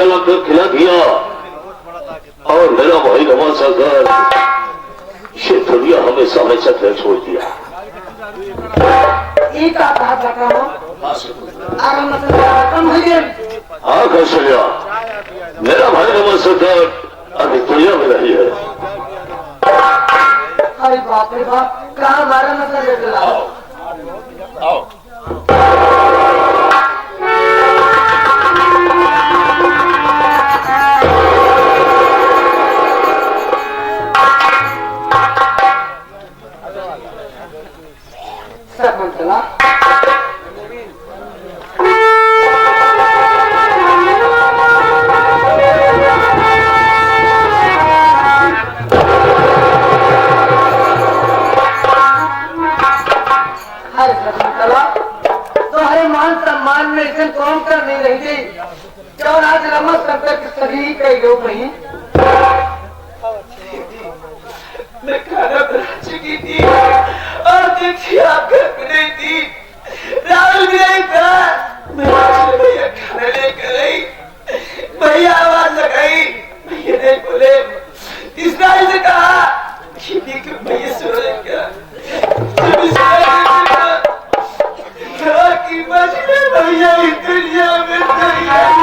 लंगर खिला दिया और मेरा भाई रमा सागर ये दुनिया हमेशा हमेशा फिर छोड़ दिया। हाँ कौशल्या, मेरा भाई रमा सागर अभी दुनिया में नहीं है। अरे बाप रे बाप, कहाँ हमारा मतलब आओ। शकुंतला तुम्हारे मान सम्मान में इसे कौन कर नहीं रही थी। क्यों आज रमा शंकर की सही कही गई नहीं। मैं खाना बना चुकी थी और देखिए आप घर पे नहीं थी, राहुल भी नहीं था। मैं भैया खाना लेकर आई, भैया आवाज लगाई, भैया नहीं बोले। इसराइल ने कहा कि देखो भैया सो रहे क्या, की मछली भैया इस दुनिया में नहीं आई।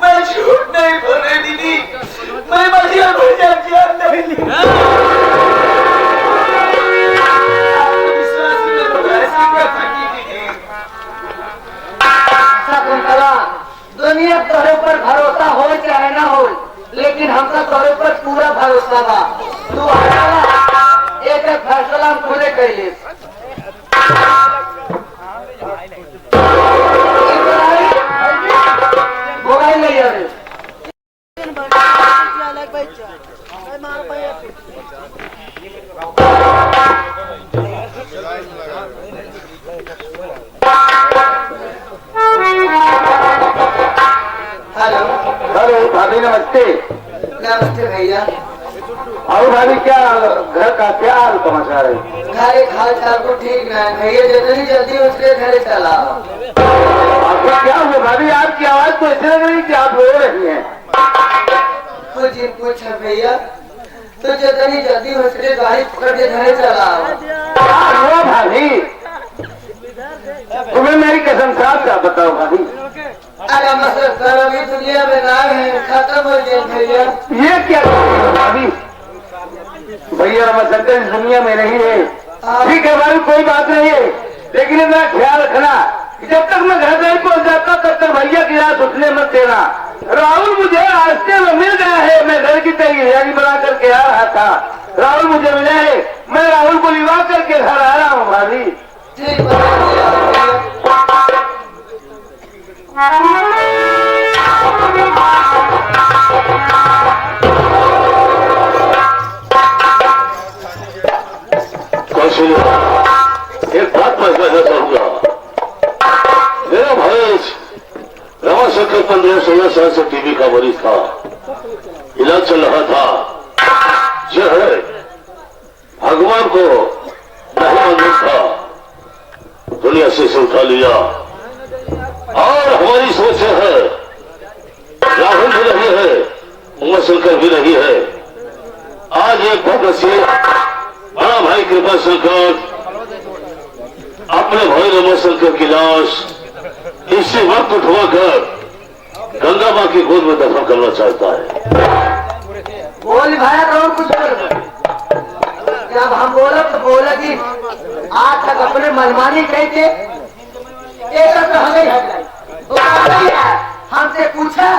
मैं झूठ नहीं बोल रही दीदी, मैं मछलियां भैया की आग नहीं ली। विश्वास नहीं होगा ऐसी कथा की दीदी। शकुंतला, दुनिया तोरे पर भरोसा हो चाहे ना हो, लेकिन हमका तोरे पर पूरा भरोसा बा। तू एक फैसला हम खुदे कैले। मोबाइल नहीं है हेलो हेलो भाभी नमस्ते। नमस्ते भैया। और भाभी क्या घर का क्या हाल समाचार है? घर एक हाल चाल को ठीक है भैया, जितनी जल्दी उसके घर चला। आपको क्या हुआ भाभी? आपकी आवाज तो ऐसे लग रही कि आप रो रही हैं। कुछ है भैया, तो जितनी जल्दी उसके गाड़ी पकड़ के घर चला। हुआ भाभी? तुम्हें मेरी कसम साफ क्या बताओ भाभी? अरे मतलब अभी दुनिया में ना है, खत्म हो गया भैया। ये क्या भाभी? भैया रमा शंकर इस दुनिया में नहीं है। ठीक है भाई, कोई बात नहीं है, लेकिन इतना ख्याल रखना कि जब तक मैं घर नहीं पहुंच जाता तब तक भैया की रात उठने मत देना। राहुल मुझे रास्ते में मिल गया है, मैं घर की तैयारी बना करके आ रहा था। राहुल मुझे मिला है, मैं राहुल को लिवा करके घर आ रहा हूँ भाभी। ठीक है एक बात मैं कहना चाहूंगा, मेरा भाई रमा शंकर 15-16 साल से टीबी का मरीज था, इलाज चल रहा था। जो है भगवान को नहीं मंजूर था, दुनिया से उठा लिया। और हमारी सोच है, राहुल भी नहीं है, उमा शंकर भी नहीं है। आज एक भक्त से बड़ा भाई कृपा शंकर अपने भाई रमा शंकर की लाश इसी वक्त उठवाकर गंगा मां की गोद में दफन करना चाहता है। बोल भाई और कुछ कर। जब हम बोला तो बोला कि आज तक अपने मनमानी कह के एक तो हमें हमसे पूछा,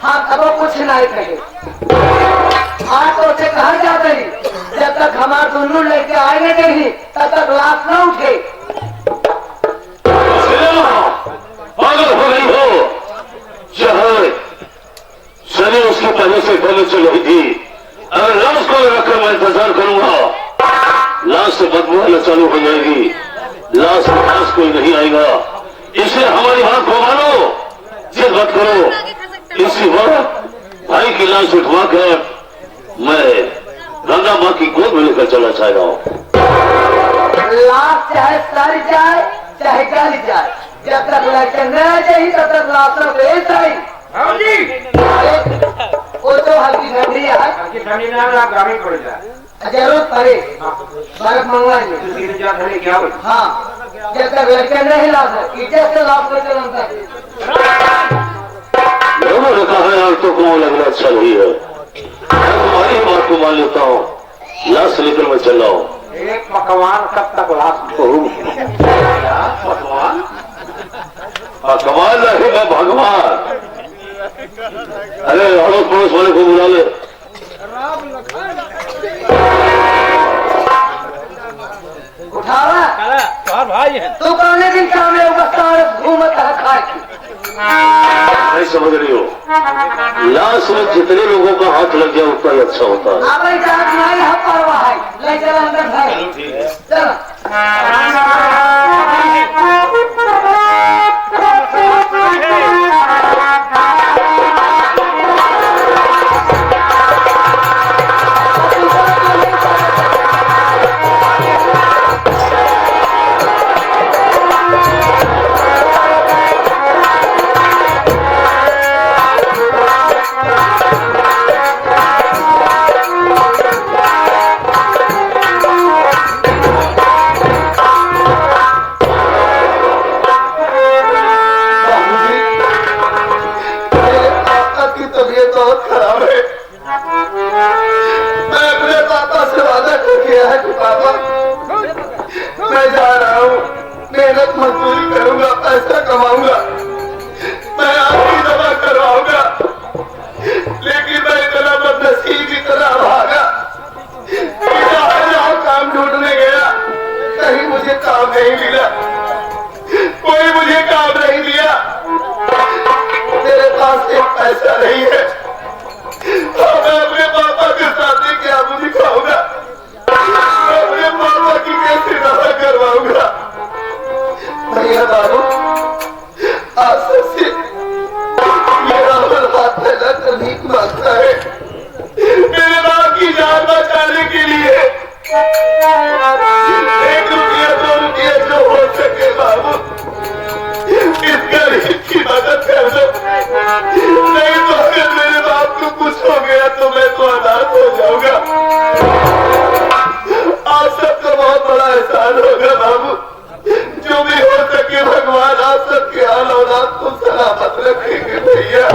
हम तब कुछ नहीं कहे। आज तो उसे कहा जाता ही, जब तक हमारे दोनों लेके आएंगे नहीं तब तक लाश न उठे। पागल हो गई हो? शनि उसकी पहले से पहले चल रही थी। अगर लाश को रखकर मैं इंतजार करूंगा, लाश से बदबू आना चालू हो जाएगी। लाश के पास कोई नहीं आएगा, इसलिए हमारी बात को मानो, जिद मत करो। इसी वक्त भाई की लाश उठवा कर मैं गंगा मां की गोद में लेकर चला चाह रहा हूँ। लाश चाहे सड़ जाए चाहे गल जाए, जब तक लड़के न जाए तब तक लाश सही। वो तो हल्की ठंडी है, ग्रामीण पड़ जाए जरूरत पड़े बर्फ मंगवाएंगे। हाँ, जब तक लड़के नहीं ला सकते इज्जत से लाभ को चलता है। मैंने कहा है यार, तो कौन लगना अच्छा नहीं है, मैं तुम्हारी बात को मान लेता हूँ, लाश लेकर मैं चल रहा हूँ। एक पकवान कब तक लाश भगवान भगवान नहीं, मैं भगवान। अरे अड़ोस पड़ोस वाले को बुला ले। उठावा भाई है तू कौन दिन सामने घूमता है खा के, नहीं समझ रही हो, लाश में जितने लोगों का हाथ लग गया उतना ही अच्छा होता है। अब नहीं है परवाह है, ले चलो अंदर भाई, चलो। मजदूरी करूंगा, पैसा कमाऊंगा, मैं आपकी दवा करवाऊंगा, लेकिन मैं इतना बदनसीब की तरह भागा, जहाँ काम ढूंढने गया कहीं मुझे काम नहीं मिला, कोई मुझे काम नहीं दिया। मेरे पास एक पैसा नहीं है, मैं अपने पापा के साथ क्या मुझे खाऊंगा, मैं अपने पापा की कैसे दवा करवाऊंगा। भैया बाबू, आज से मेरा हाथ फैला कर भीख मांगता है, मेरे बाप की जान बचाने के लिए 1 रुपया 2 रुपया जो हो सके बाबू, इस गरीब की मदद कर दो, नहीं तो अगर मेरे बाप को कुछ हो गया तो मैं तो अनाथ हो जाऊंगा। आप सबका बहुत बड़ा एहसान होगा बाबू, जो भी हो सके भगवान आप सबके हाल औलाद को सलामत रखेंगे भैया।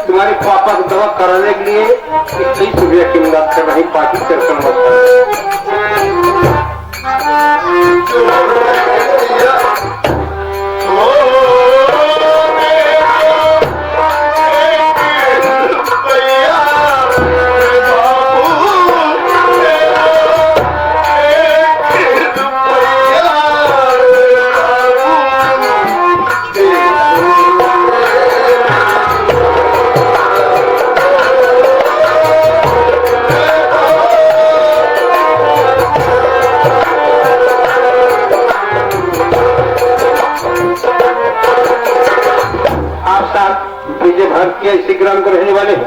तुम्हारे पापा को दवा कराने के लिए 21 रुपया की मदद कर रही पार्टी इसी ग्राम को रहने वाले हैं।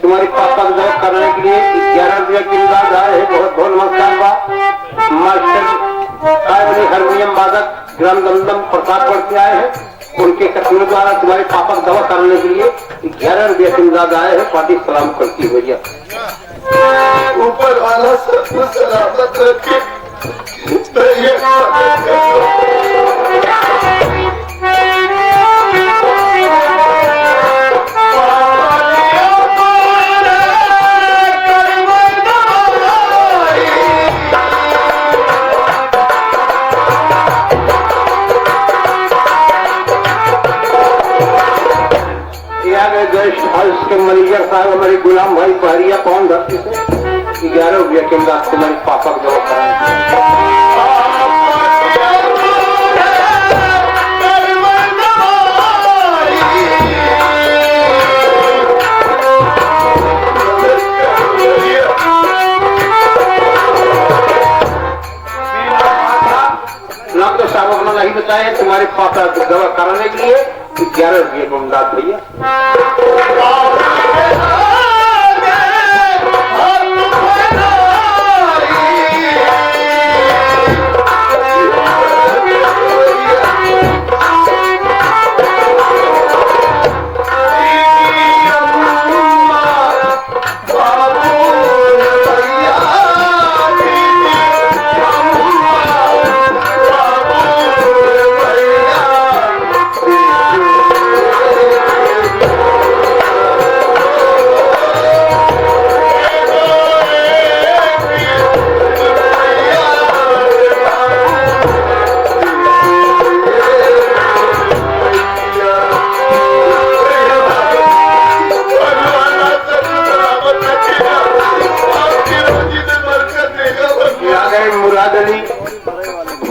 तुम्हारे पापा को दवा कराने के लिए 11 रुपया की मदद आए हैं। बहुत बहुत नमस्कार बा। मास्टर हारमोनियम वादक ग्राम दमदम प्रतापगढ़ से आए हैं। उनके कथनों द्वारा तुम्हारे पापा को दवा कराने के लिए 11 रुपया की मदद आए हैं। पार्टी सलाम करती है भैया। ऊपर वाला सबको सलामत रखे। भैया और उसके मैनेजर साहब हमारे गुलाम भाई पहरिया कौन धरती से 11 रुपया के अंदाज तुम्हारे पापा को जमा ना तो साहब अपना नहीं बताया तुम्हारे पापा को दवा कराने के लिए 11 रुपये को अंदाज भैया।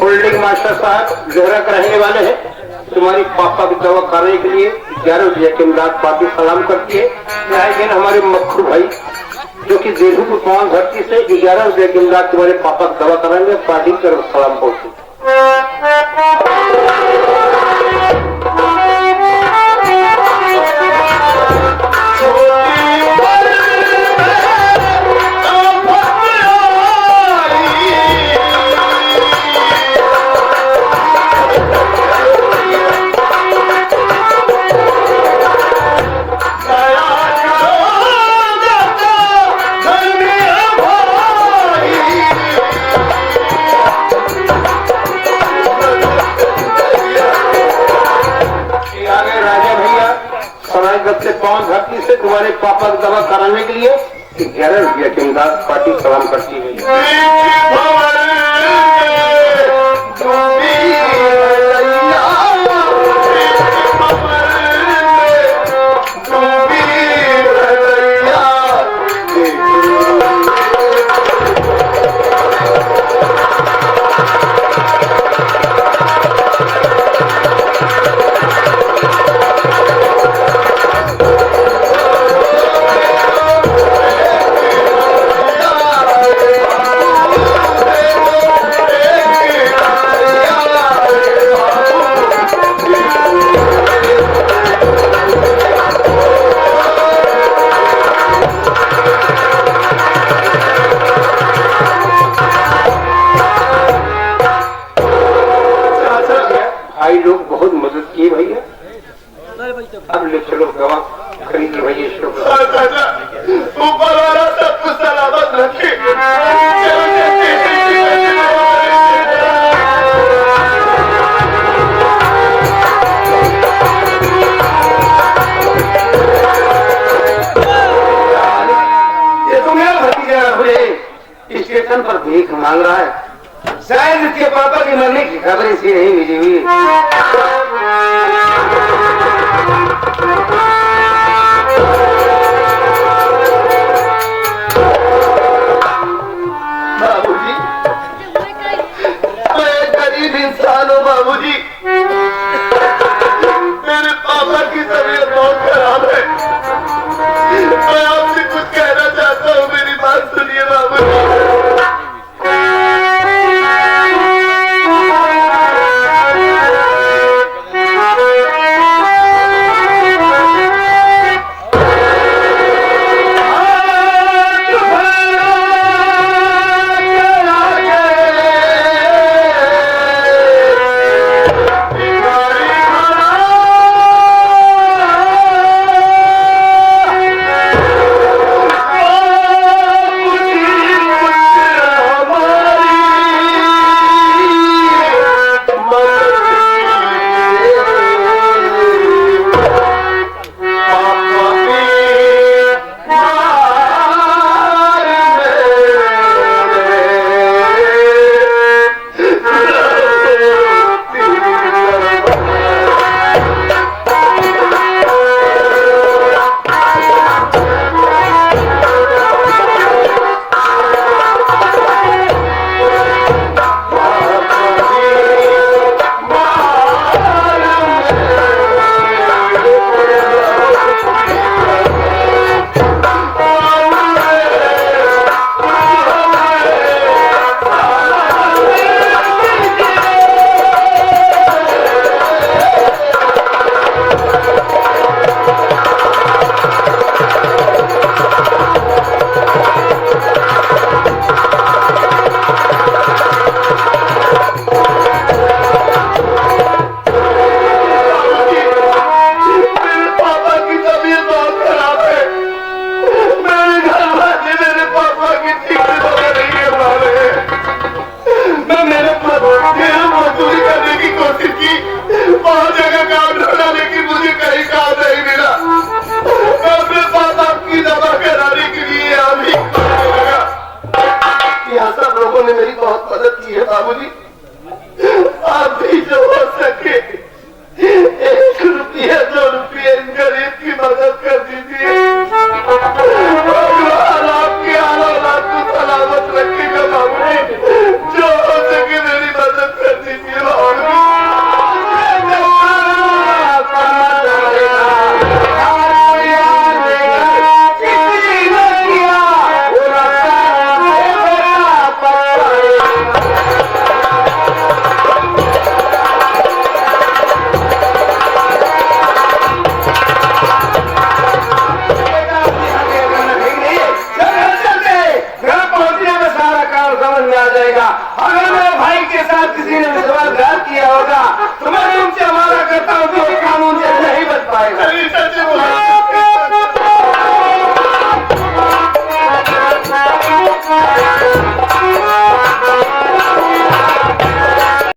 होल्डिंग मास्टर साहब जोहरा का रहने वाले हैं। तुम्हारी पापा की दवा कराने के लिए 11 रुपये के इमदाद पार्टी सलाम करती है। दिन हमारे मक्खू भाई जो कि देहू पान धरती से 11 रुपये के इमदाद तुम्हारे पापा की दवा कराएंगे। पार्टी की तरफ सलाम पहुंची। से पांच धरती से तुम्हारे पापा की दवा कराने के लिए 11 रुपया के इमदाद पार्टी सलाम करती है। लोग बहुत मदद किए भैया। अब ले चलो दवा खरीद भैया। ऊपर वाला सब कुछ सलामत रखे। ये तो मेरा भतीजा स्टेशन पर भीख मांग रहा है। शायद इसके पापा के मरने की खबर इसे नहीं मिली हुई। बाबूजी, मैं एक गरीब इंसान हूँ बाबूजी। मेरे पापा की तबीयत बहुत खराब है। मैं आपसे कुछ कहना चाहता हूँ, मेरी बात सुनिए बाबूजी। हाँ